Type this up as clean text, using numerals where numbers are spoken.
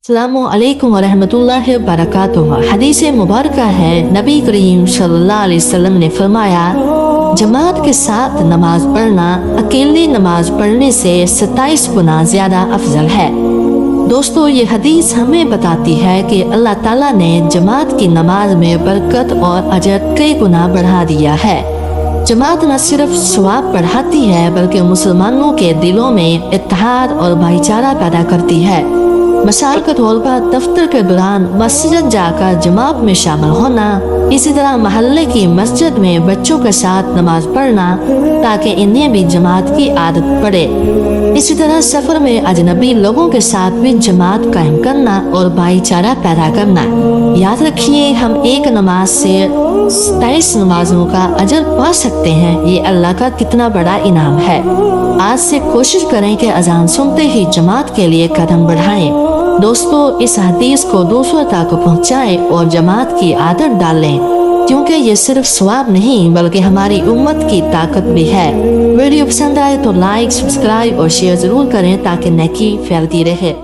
अस्सलामु अलैकुम वरहमतुल्लाहि वबरकातुहू। हदीस मुबारक है, नबी करीम सल्लल्लाहु अलैहि वसल्लम ने फरमाया, जमात के साथ नमाज पढ़ना अकेली नमाज पढ़ने से 27 गुना ज्यादा अफजल है। दोस्तों, ये हदीस हमें बताती है कि अल्लाह ताला ने जमात की नमाज में बरकत और अजर कई गुना बढ़ा दिया है। जमात न सिर्फ सवाब बढ़ाती है बल्कि मुसलमानों के दिलों में इत्तेहाद और भाईचारा पैदा करती है। मिसाल के तौर पर दफ्तर के दौरान मस्जिद जाकर जमात में शामिल होना, इसी तरह महल्ले की मस्जिद में बच्चों के साथ नमाज पढ़ना ताकि इन्हें भी जमात की आदत पड़े। इसी तरह सफर में अजनबी लोगों के साथ भी जमात कायम करना और भाईचारा पैदा करना। याद रखिए, हम एक नमाज से 27 नमाजों का अजर पा सकते हैं। ये अल्लाह का कितना बड़ा इनाम है। आज से कोशिश करें कि अजान सुनते ही जमात के लिए कदम बढ़ाएं। दोस्तों, इस हदीस को दूसरों तक पहुंचाएं और जमात की आदत डालें, क्योंकि ये सिर्फ सवाब नहीं बल्कि हमारी उम्मत की ताकत भी है। वीडियो पसंद आए तो लाइक, सब्सक्राइब और शेयर जरूर करें ताकि नेकी फैलती रहे।